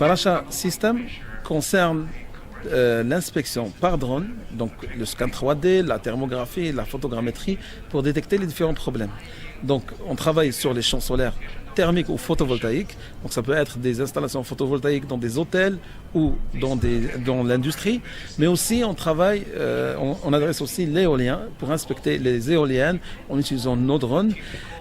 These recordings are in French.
Faracha System concerne l'inspection par drone, donc le scan 3D, la thermographie, la photogrammétrie, pour détecter les différents problèmes. Donc on travaille sur les champs solaires thermiques ou photovoltaïques. Donc ça peut être des installations photovoltaïques dans des hôtels ou dans l'industrie. Mais aussi on travaille, on adresse aussi l'éolien pour inspecter les éoliennes en utilisant nos drones.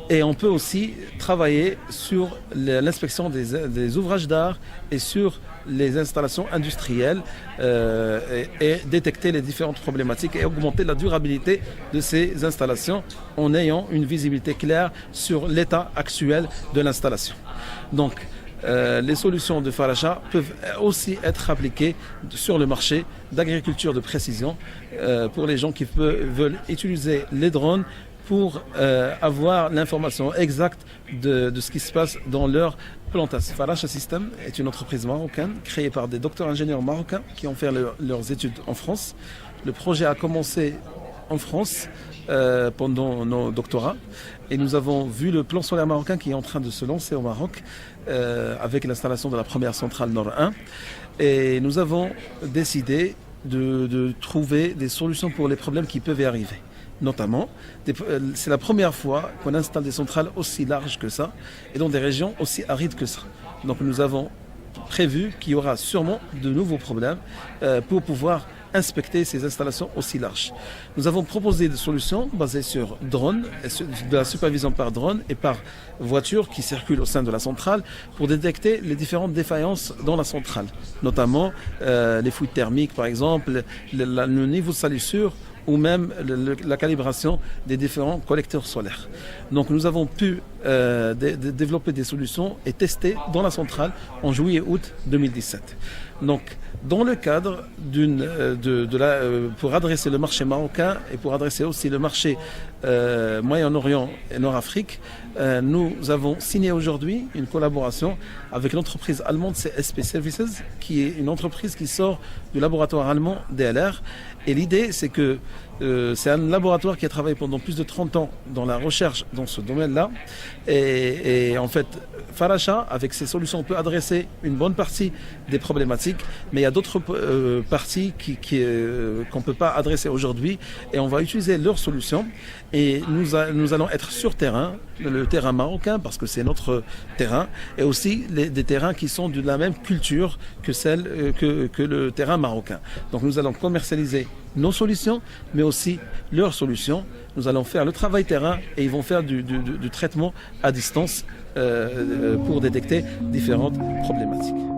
Et on peut aussi travailler sur l'inspection des ouvrages d'art et sur les installations industrielles et détecter les différentes problématiques et augmenter la durabilité de ces installations en ayant une visibilité claire sur l'état actuel de l'installation. Donc, les solutions de Faracha peuvent aussi être appliquées sur le marché d'agriculture de précision pour les gens qui veulent utiliser les drones pour avoir l'information exacte de ce qui se passe dans leur plantation. Faracha System est une entreprise marocaine créée par des docteurs ingénieurs marocains qui ont fait leurs études en France. Le projet a commencé en France pendant nos doctorats et nous avons vu le plan solaire marocain qui est en train de se lancer au Maroc avec l'installation de la première centrale Nord 1 et nous avons décidé de trouver des solutions pour les problèmes qui peuvent y arriver. Notamment, c'est la première fois qu'on installe des centrales aussi larges que ça et dans des régions aussi arides que ça. Donc nous avons prévu qu'il y aura sûrement de nouveaux problèmes pour pouvoir inspecter ces installations aussi larges. Nous avons proposé des solutions basées sur drones, de la supervision par drone et par voiture qui circulent au sein de la centrale pour détecter les différentes défaillances dans la centrale, notamment les fuites thermiques par exemple, le niveau de salissure ou même la calibration des différents collecteurs solaires. Donc nous avons pu développer des solutions et tester dans la centrale en juillet-août 2017. Donc dans le cadre pour adresser le marché marocain et pour adresser aussi le marché Moyen-Orient et Nord-Afrique, nous avons signé aujourd'hui une collaboration avec l'entreprise allemande CSP Services, qui est une entreprise qui sort du laboratoire allemand DLR. Et l'idée, c'est que c'est un laboratoire qui a travaillé pendant plus de 30 ans dans la recherche dans ce domaine-là. Et en fait, Faracha, avec ses solutions, peut adresser une bonne partie des problématiques, mais il y a d'autres parties qu'on ne peut pas adresser aujourd'hui. Et on va utiliser leurs solutions. Et nous allons être sur terrain, le terrain marocain, parce que c'est notre terrain, et aussi des terrains qui sont de la même culture que que le terrain marocain. Donc nous allons commercialiser nos solutions, mais aussi leurs solutions. Nous allons faire le travail terrain et ils vont faire du traitement à distance pour détecter différentes problématiques.